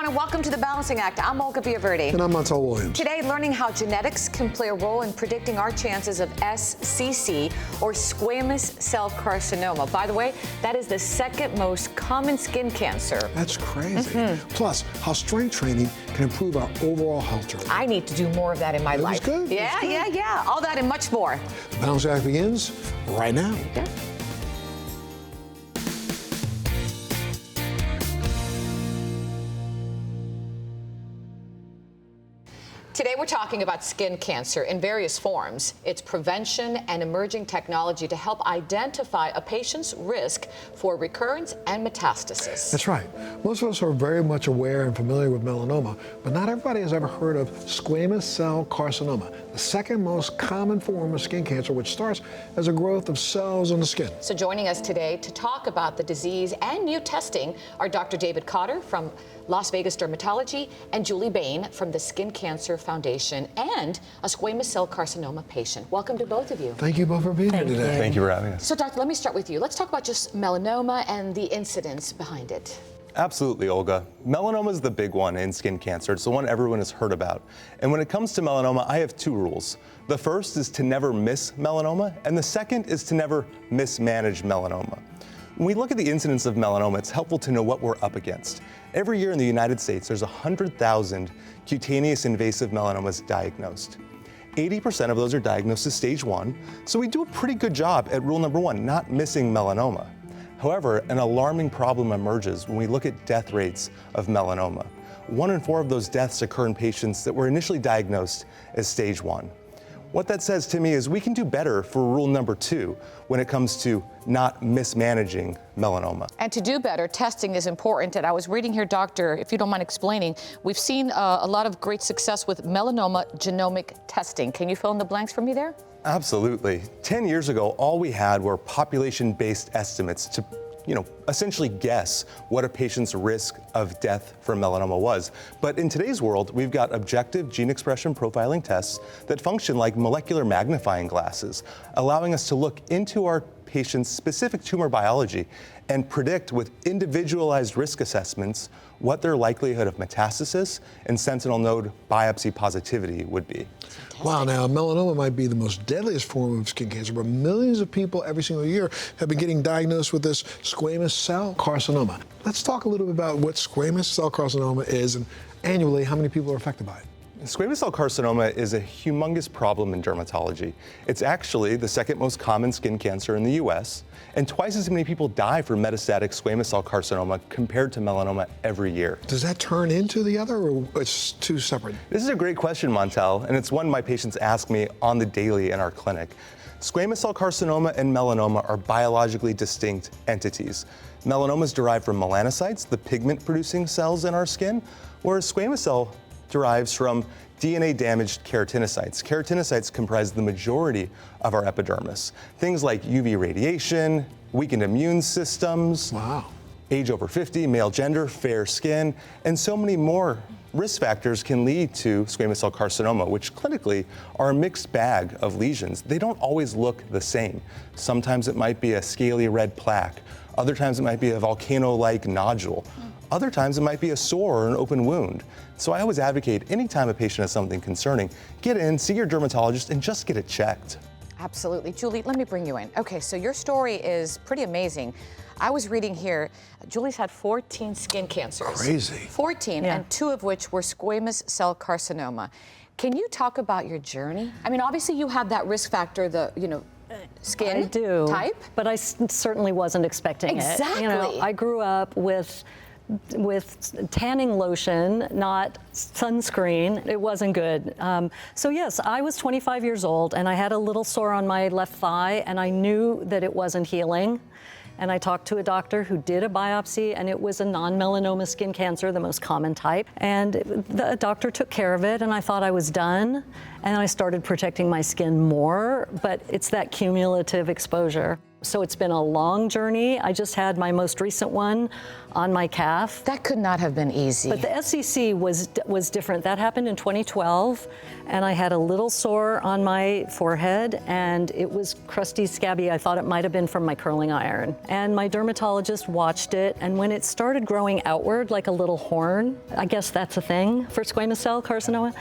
and welcome to The Balancing Act. I'm Olga Villaverde. And I'm Montel Williams. Today, learning how genetics can play a role in predicting our chances of SCC, or squamous cell carcinoma. By the way, that is the second most common skin cancer. That's crazy. Plus, how strength training can improve our overall health journey. I need to do more of that in my life. That's good. Yeah. All that and much more. The Balancing Act begins right now. Yeah. Today we're talking about skin cancer in various forms, its prevention and emerging technology to help identify a patient's risk for recurrence and metastasis. That's right. Most of us are very much aware and familiar with melanoma, but not everybody has ever heard of squamous cell carcinoma, the second most common form of skin cancer, which starts as a growth of cells on the skin. So joining us today to talk about the disease and new testing are Dr. David Cotter from Las Vegas Dermatology and Julie Bain from the Skin Cancer Foundation and a squamous cell carcinoma patient. Welcome to both of you. Thank you both for being here today. Thank you for having us. So doctor, let me start with you. Let's talk about just melanoma and the incidence behind it. Absolutely, Olga. Melanoma is the big one in skin cancer. It's the one everyone has heard about. And when it comes to melanoma, I have two rules. The first is to never miss melanoma, and the second is to never mismanage melanoma. When we look at the incidence of melanoma, it's helpful to know what we're up against. Every year in the United States, there's 100,000 cutaneous invasive melanomas diagnosed. 80% of those are diagnosed as stage 1, so we do a pretty good job at rule number 1, not missing melanoma. However, an alarming problem emerges when we look at death rates of melanoma. 1 in 4 of those deaths occur in patients that were initially diagnosed as stage 1. What that says to me is we can do better for rule number 2 when it comes to not mismanaging melanoma. And to do better, testing is important. And I was reading here, doctor, if you don't mind explaining, we've seen a lot of great success with melanoma genomic testing. Can you fill in the blanks for me there? Absolutely. 10 years ago, all we had were population-based estimates to essentially guess what a patient's risk of death from melanoma was. But in today's world, we've got objective gene expression profiling tests that function like molecular magnifying glasses, allowing us to look into our patient's specific tumor biology and predict with individualized risk assessments what their likelihood of metastasis and sentinel node biopsy positivity would be. Wow, now melanoma might be the most deadliest form of skin cancer, but millions of people every single year have been getting diagnosed with this squamous cell carcinoma. Let's talk a little bit about what squamous cell carcinoma is and annually how many people are affected by it. Squamous cell carcinoma is a humongous problem in dermatology. It's actually the second most common skin cancer in the US, and twice as many people die from metastatic squamous cell carcinoma compared to melanoma every year. Does that turn into the other, or it's two separate? This is a great question, Montel, and it's one my patients ask me on the daily in our clinic. Squamous cell carcinoma and melanoma are biologically distinct entities. Melanoma is derived from melanocytes, the pigment-producing cells in our skin, whereas squamous cell derives from DNA-damaged keratinocytes. Keratinocytes comprise the majority of our epidermis. Things like UV radiation, weakened immune systems, age over 50, male gender, fair skin, and so many more risk factors can lead to squamous cell carcinoma, which clinically are a mixed bag of lesions. They don't always look the same. Sometimes it might be a scaly red plaque. Other times it might be a volcano-like nodule. Other times it might be a sore or an open wound. So I always advocate anytime a patient has something concerning, get in, see your dermatologist, and just get it checked. Absolutely. Julie, let me bring you in. Okay, so your story is pretty amazing. I was reading here, Julie's had 14 skin cancers. Crazy. 14, and 2 of which were squamous cell carcinoma. Can you talk about your journey? I mean, obviously you have that risk factor, skin I do, type. But I certainly wasn't expecting it. Exactly. I grew up with tanning lotion, not sunscreen. It wasn't good. So yes, I was 25 years old and I had a little sore on my left thigh and I knew that it wasn't healing. And I talked to a doctor who did a biopsy and it was a non-melanoma skin cancer, the most common type. And the doctor took care of it and I thought I was done. And I started protecting my skin more, but it's that cumulative exposure. So it's been a long journey. I just had my most recent one on my calf. That could not have been easy. But the SCC was different. That happened in 2012, and I had a little sore on my forehead, and it was crusty, scabby. I thought it might have been from my curling iron. And my dermatologist watched it, and when it started growing outward like a little horn, I guess that's a thing for squamous cell carcinoma,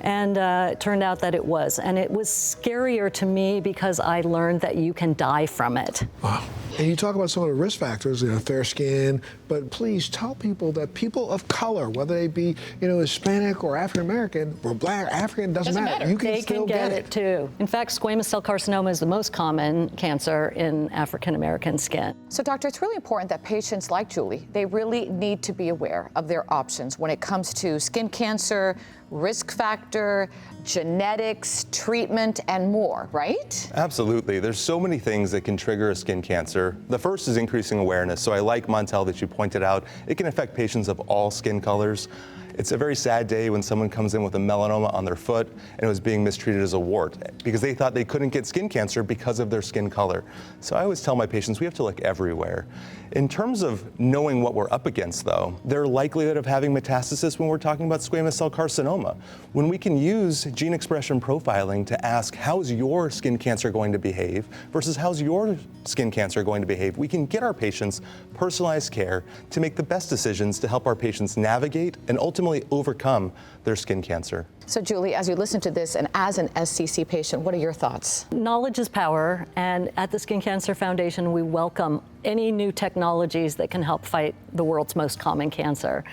and it turned out that it was. And it was scarier to me because I learned that you can die from it. Wow. And you talk about some of the risk factors, fair skin, but please tell people that people of color, whether they be, Hispanic or African American or Black, African, doesn't matter. You can They still can get it too. In fact, squamous cell carcinoma is the most common cancer in African American skin. So, doctor, it's really important that patients like Julie, they really need to be aware of their options when it comes to skin cancer, risk factor, genetics, treatment, and more, right? Absolutely. There's so many things that can trigger a skin cancer. The first is increasing awareness. So I like, Montel, that you pointed out, it can affect patients of all skin colors. It's a very sad day when someone comes in with a melanoma on their foot and it was being mistreated as a wart because they thought they couldn't get skin cancer because of their skin color. So I always tell my patients we have to look everywhere. In terms of knowing what we're up against, though, their likelihood of having metastasis when we're talking about squamous cell carcinoma, when we can use gene expression profiling to ask how's your skin cancer going to behave versus how's your skin cancer going to behave, we can get our patients personalized care to make the best decisions to help our patients navigate and ultimately overcome their skin cancer. So, Julie, as you listen to this and as an SCC patient, what are your thoughts? Knowledge is power, and at the Skin Cancer Foundation, we welcome any new technologies that can help fight the world's most common cancer.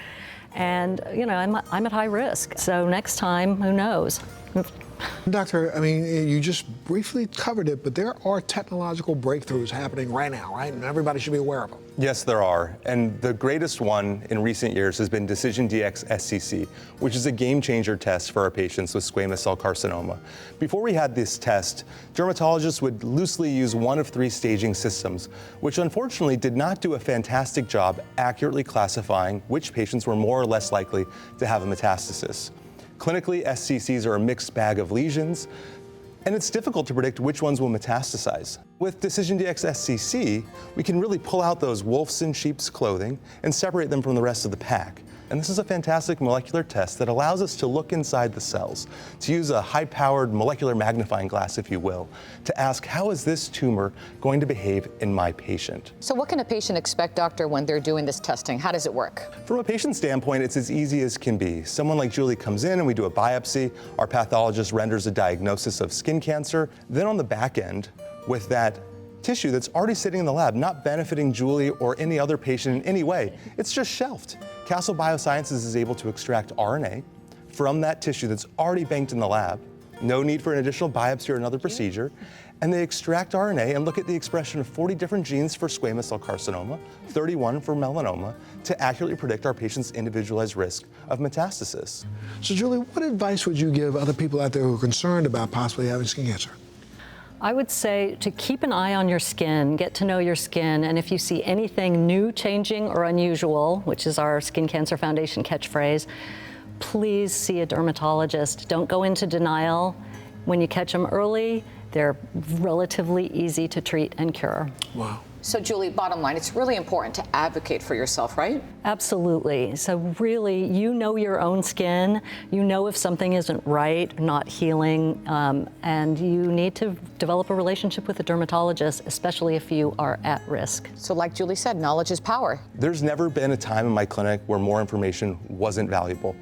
And, I'm at high risk, so next time, who knows? Doctor, you just briefly covered it, but there are technological breakthroughs happening right now, right? And everybody should be aware of them. Yes, there are. And the greatest one in recent years has been DecisionDx-SCC, which is a game-changer test for our patients with squamous cell carcinoma. Before we had this test, dermatologists would loosely use one of 3 staging systems, which unfortunately did not do a fantastic job accurately classifying which patients were more or less likely to have a metastasis. Clinically, SCCs are a mixed bag of lesions, and it's difficult to predict which ones will metastasize. With DecisionDx-SCC, we can really pull out those wolves in sheep's clothing and separate them from the rest of the pack. And this is a fantastic molecular test that allows us to look inside the cells, to use a high-powered molecular magnifying glass, if you will, to ask how is this tumor going to behave in my patient. So what can a patient expect, doctor, when they're doing this testing? How does it work? From a patient standpoint, it's as easy as can be. Someone like Julie comes in and we do a biopsy. Our pathologist renders a diagnosis of skin cancer. Then on the back end, with that tissue that's already sitting in the lab, not benefiting Julie or any other patient in any way, it's just shelved. Castle Biosciences is able to extract RNA from that tissue that's already banked in the lab. No need for an additional biopsy or another procedure. And they extract RNA and look at the expression of 40 different genes for squamous cell carcinoma, 31 for melanoma, to accurately predict our patient's individualized risk of metastasis. So, Julie, what advice would you give other people out there who are concerned about possibly having skin cancer? I would say to keep an eye on your skin, get to know your skin, and if you see anything new, changing, or unusual, which is our Skin Cancer Foundation catchphrase, please see a dermatologist. Don't go into denial. When you catch them early, they're relatively easy to treat and cure. Wow. So, Julie, bottom line, it's really important to advocate for yourself, right? Absolutely. So really, you know your own skin. You know if something isn't right, not healing, and you need to develop a relationship with a dermatologist, especially if you are at risk. So like Julie said, knowledge is power. There's never been a time in my clinic where more information wasn't valuable.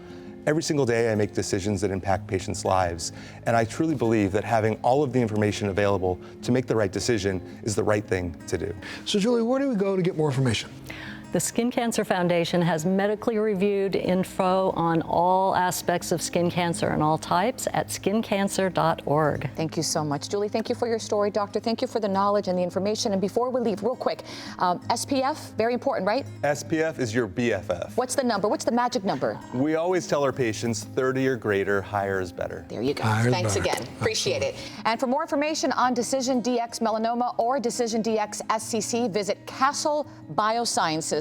Every single day I make decisions that impact patients' lives, and I truly believe that having all of the information available to make the right decision is the right thing to do. So, Julie, where do we go to get more information? The Skin Cancer Foundation has medically reviewed info on all aspects of skin cancer and all types at skincancer.org. Thank you so much. Julie, thank you for your story. Doctor, thank you for the knowledge and the information. And before we leave, real quick, SPF, very important, right? SPF is your BFF. What's the number? What's the magic number? We always tell our patients 30 or greater, higher is better. There you go. Higher is Thanks better. again. Appreciate it. And for more information on DecisionDx Melanoma or DecisionDx-SCC, visit castlebiosciences.com/skin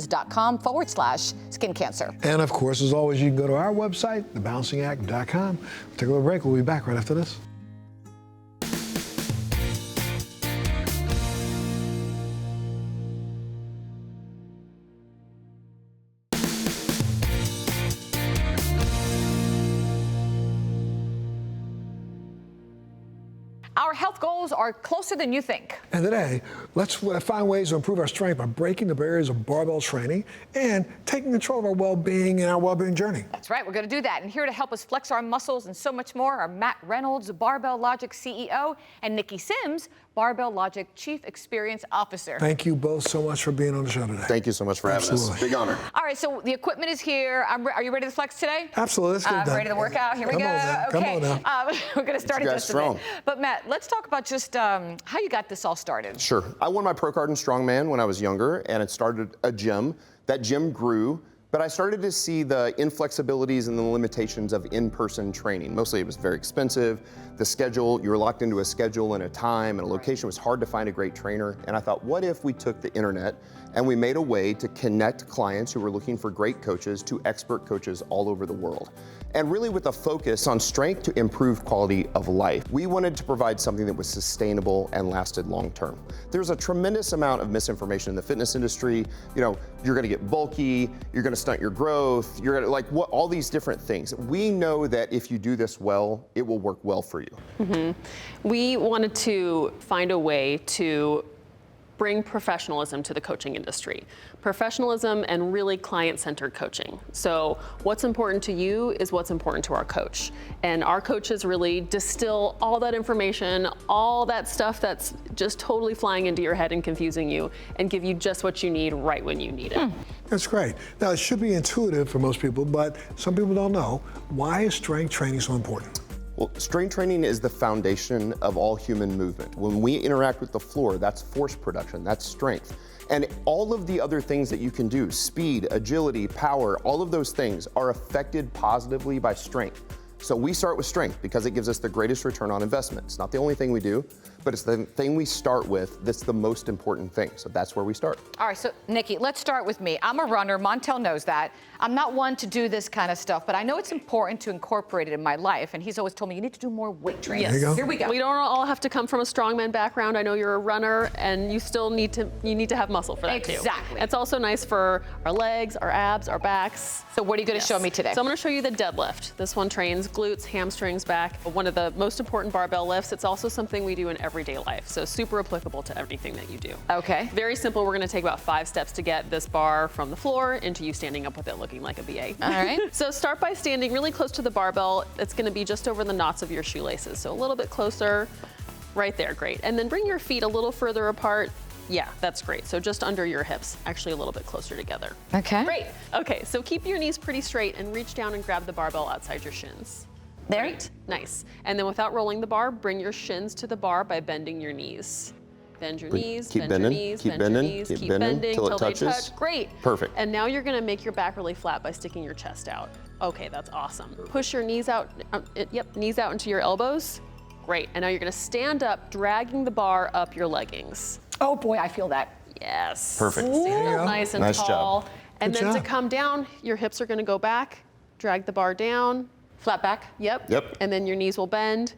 cancer. And of course, as always, you can go to our website, thebalancingact.com. Take a little break. We'll be back right after this. our health goals are closer than you think. And today, let's find ways to improve our strength by breaking the barriers of barbell training and taking control of our well-being and our well-being journey. That's right, we're going to do that. And here to help us flex our muscles and so much more are Matt Reynolds, Barbell Logic CEO, and Nikki Sims, Barbell Logic Chief Experience Officer. Thank you both so much for being on the show today. Thank you so much for having us. Big honor. All right, so the equipment is here. Are you ready to flex today? Absolutely, let's get it done. Ready to work out? Here we go. Come Okay, on now. we're going to start in just a minute. strong. But Matt, let's talk about just how you got this all started. Sure. I won my pro card in strongman when I was younger, and it started a gym. That gym grew, but I started to see the inflexibilities and the limitations of in-person training. Mostly it was very expensive. The schedule, you were locked into a schedule and a time and a location. It was hard to find a great trainer. And I thought, what if we took the internet and we made a way to connect clients who were looking for great coaches to expert coaches all over the world? And really with a focus on strength to improve quality of life. We wanted to provide something that was sustainable and lasted long term. There's a tremendous amount of misinformation in the fitness industry. You know, you're gonna get bulky, you're gonna stunt your growth, you're gonna all these different things. We know that if you do this well, it will work well for you. We wanted to find a way to bring professionalism to the coaching industry. Professionalism and really client-centered coaching. So what's important to you is what's important to our coach. And our coaches really distill all that information, all that stuff that's just totally flying into your head and confusing you, and give you just what you need right when you need it. That's great. Now, it should be intuitive for most people, but some people don't know. Why is strength training so important? Well, strength training is the foundation of all human movement. When we interact with the floor, that's force production, that's strength. And all of the other things that you can do, speed, agility, power, all of those things are affected positively by strength. So we start with strength because it gives us the greatest return on investment. It's not the only thing we do, but it's the thing we start with that's the most important thing. So that's where we start. All right, so Nikki, let's start with me. I'm a runner, Montel knows that. I'm not one to do this kind of stuff, but I know it's important to incorporate it in my life, and he's always told me you need to do more weight training. Yes. There you go. Here we go. We don't all have to come from a strongman background. I know you're a runner, and you still need to have muscle for that too. Exactly. It's also nice for our legs, our abs, our backs. So what are you going to show me today? So I'm going to show you the deadlift. This one trains glutes, hamstrings, back. One of the most important barbell lifts. It's also something we do in everyday life, so super applicable to everything that you do. Okay. Very simple. We're going to take about 5 steps to get this bar from the floor into you standing up with it looking like a BA. All right. So start by standing really close to the barbell. It's going to be just over the knots of your shoelaces, so a little bit closer. Right there, great. And then bring your feet a little further apart. Yeah, that's great. So just under your hips, actually a little bit closer together. Okay. Great. Okay, so keep your knees pretty straight and reach down and grab the barbell outside your shins. There. Great. Nice. And then without rolling the bar, bring your shins to the bar by bending your knees. Bend your knees, Keep bend bending, your knees, keep bend bending, your knees, keep keep bending bending till it till they touches. touch. Great. Perfect. And now you're gonna make your back really flat by sticking your chest out. Okay, that's awesome. Push your knees out, knees out into your elbows. Great. And now you're gonna stand up, dragging the bar up your leggings. Oh boy, I feel that. Yes. Perfect. Stand There you up go. nice and Nice tall. job. And Good then to job. come down, your hips are gonna go back, drag the bar down. Flat back. Yep. Yep. And then your knees will bend,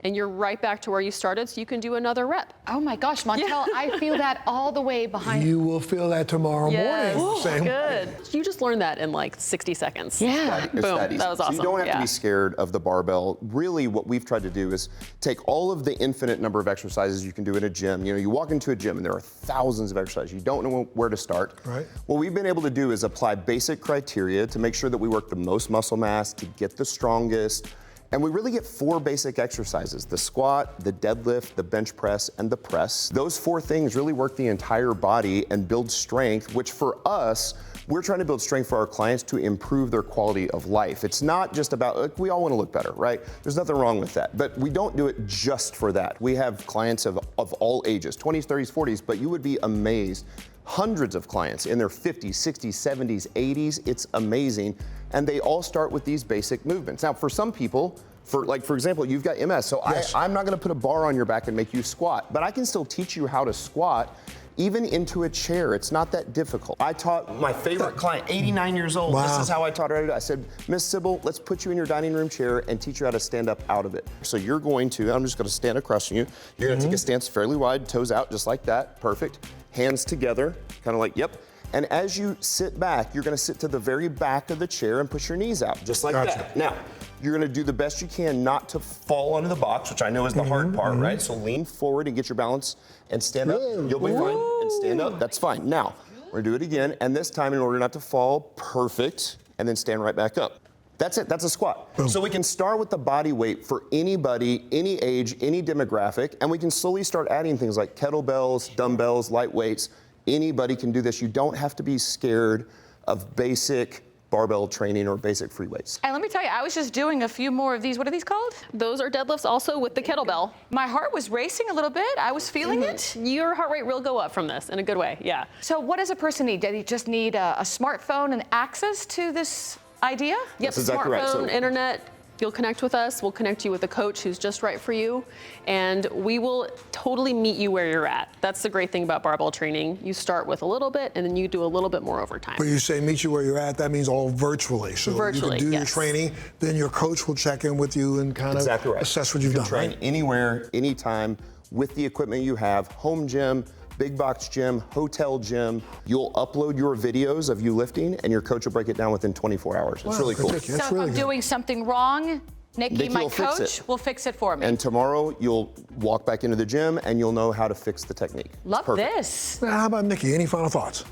and you're right back to where you started, so you can do another rep. Oh my gosh, Montel, I feel that all the way behind. You will feel that tomorrow morning. Same way. Good. You just learned that in like 60 seconds. Yeah. It's Boom. that easy. That was awesome. So you don't have to Yeah. be scared of the barbell. Really, what we've tried to do is take all of the infinite number of exercises you can do in a gym. You know, you walk into a gym and there are thousands of exercises. You don't know where to start. Right. What we've been able to do is apply basic criteria to make sure that we work the most muscle mass to get the strongest. And we really get 4 basic exercises: the squat, the deadlift, the bench press, and the press. Those 4 things really work the entire body and build strength, which for us, we're trying to build strength for our clients to improve their quality of life. It's not just about, like, we all want to look better, right? There's nothing wrong with that, but we don't do it just for that. We have clients of all ages, 20s, 30s, 40s, but you would be amazed. Hundreds of clients in their 50s, 60s, 70s, 80s. It's amazing. And they all start with these basic movements. Now, for some people, for example, you've got MS, so Yes. I'm not gonna put a bar on your back and make you squat, but I can still teach you how to squat even into a chair. It's not that difficult. I taught my favorite client, 89 years old. Wow. This is how I taught her how to do it. I said, Miss Sybil, let's put you in your dining room chair and teach you how to stand up out of it. So you're going to, I'm just gonna stand across from you. You're gonna take a stance fairly wide, toes out, just like that. Perfect. Hands together, kind of like, yep. And as you sit back, you're gonna sit to the very back of the chair and push your knees out, just like that. Now, you're gonna do the best you can not to fall onto the box, which I know is the hard part, right? So lean forward and get your balance and stand up. You'll be fine. And stand up, that's fine. Now, we're gonna do it again, and this time, in order not to fall, perfect, and then stand right back up. That's it, that's a squat. So we can start with the body weight for anybody, any age, any demographic, and we can slowly start adding things like kettlebells, dumbbells, light weights. Anybody can do this. You don't have to be scared of basic barbell training or basic free weights. And let me tell you, I was just doing a few more of these. What are these called? Those are deadlifts also with the kettlebell. My heart was racing a little bit. I was feeling it. Your heart rate will go up from this in a good way, yeah. So what does a person need? Do they just need a smartphone and access to this idea? Yep, That's exactly smartphone, right. So, internet, you'll connect with us. We'll connect you with a coach who's just right for you, and we will totally meet you where you're at. That's the great thing about barbell training. You start with a little bit, and then you do a little bit more over time. But you say meet you where you're at, that means all virtually. So Virtually, you can do your yes. training, then your coach will check in with you and kind of assess what you've done, train right? anywhere, anytime, with the equipment you have, home gym, big box gym, hotel gym. You'll upload your videos of you lifting, and your coach will break it down within 24 hours. It's really cool. That's So if really I'm good. doing something wrong, Nikki, my will fix coach, it. will fix it for me. And tomorrow, you'll walk back into the gym, and you'll know how to fix the technique. It's Love perfect. this. Now, how about Nikki? Any final thoughts?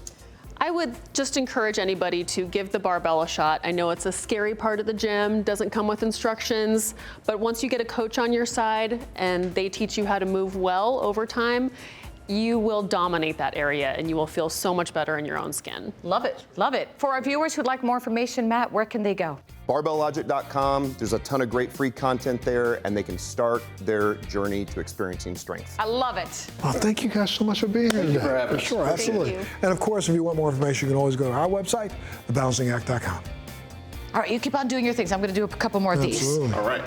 I would just encourage anybody to give the barbell a shot. I know it's a scary part of the gym, doesn't come with instructions, but once you get a coach on your side and they teach you how to move well over time, you will dominate that area and you will feel so much better in your own skin. Love it, love it. For our viewers who'd like more information, Matt, where can they go? BarbellLogic.com. There's a ton of great free content there, and they can start their journey to experiencing strength. I love it. Well, thank you guys so much for being here today. for having For us. sure, absolutely. you. And of course, if you want more information, you can always go to our website, thebalancingact.com. All right, you keep on doing your things. I'm going to do a couple more of these. Absolutely. All right.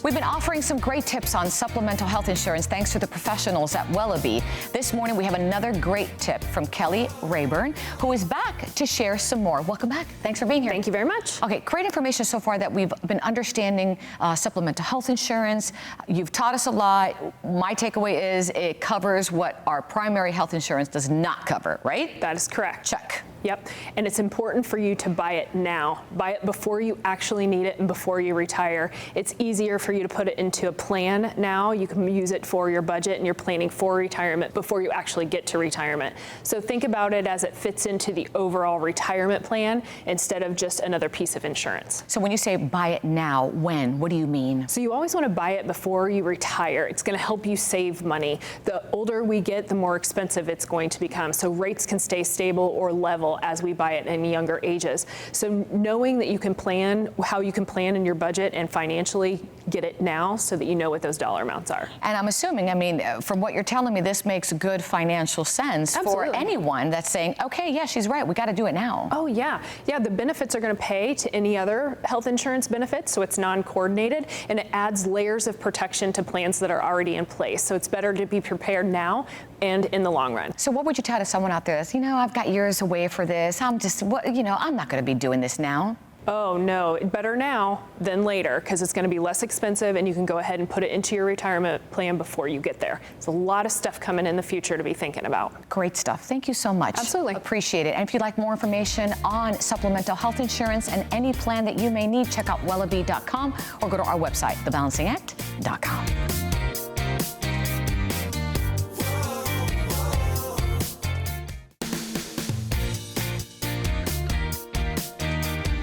We've been offering some great tips on supplemental health insurance thanks to the professionals at Wellabe. This morning we have another great tip from Kelly Rayburn, who is back to share some more. Welcome back. Thanks for being here. Thank you very much. Okay, great information so far that we've been understanding supplemental health insurance. You've taught us a lot. My takeaway is it covers what our primary health insurance does not cover, right? That is correct. Check. Yep, and it's important for you to buy it now. Buy it before you actually need it and before you retire. It's easier for you to put it into a plan now. You can use it for your budget and you're planning for retirement before you actually get to retirement. So think about it as it fits into the overall retirement plan instead of just another piece of insurance. So when you say buy it now, when? What do you mean? So you always want to buy it before you retire. It's going to help you save money. The older we get, the more expensive it's going to become. So rates can stay stable or level as we buy it in younger ages. So knowing that you can plan, how you can plan in your budget and financially get it now so that you know what those dollar amounts are. And I'm assuming, I mean, from what you're telling me, this makes good financial sense Absolutely. for anyone that's saying, okay, yeah, she's right, we got to do it now. Oh yeah, the benefits are going to pay to any other health insurance benefits, so it's non-coordinated, and it adds layers of protection to plans that are already in place. So it's better to be prepared now and in the long run. So what would you tell to someone out there that's, I've got years away for this, I'm not going to be doing this now? Oh no, better now than later because it's going to be less expensive and you can go ahead and put it into your retirement plan before you get there. There's a lot of stuff coming in the future to be thinking about. Great stuff. Thank you so much. Absolutely. Appreciate it. And if you'd like more information on supplemental health insurance and any plan that you may need, check out Wellabe.com or go to our website, thebalancingact.com.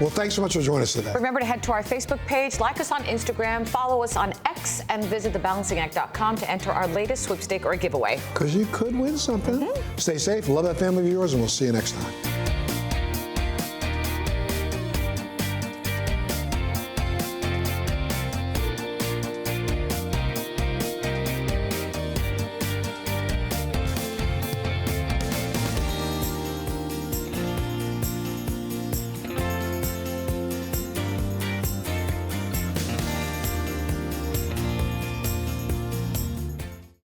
Well, thanks so much for joining us today. Remember to head to our Facebook page, like us on Instagram, follow us on X, and visit thebalancingact.com to enter our latest sweepstake or giveaway. Because you could win something. Stay safe, love that family of yours, and we'll see you next time.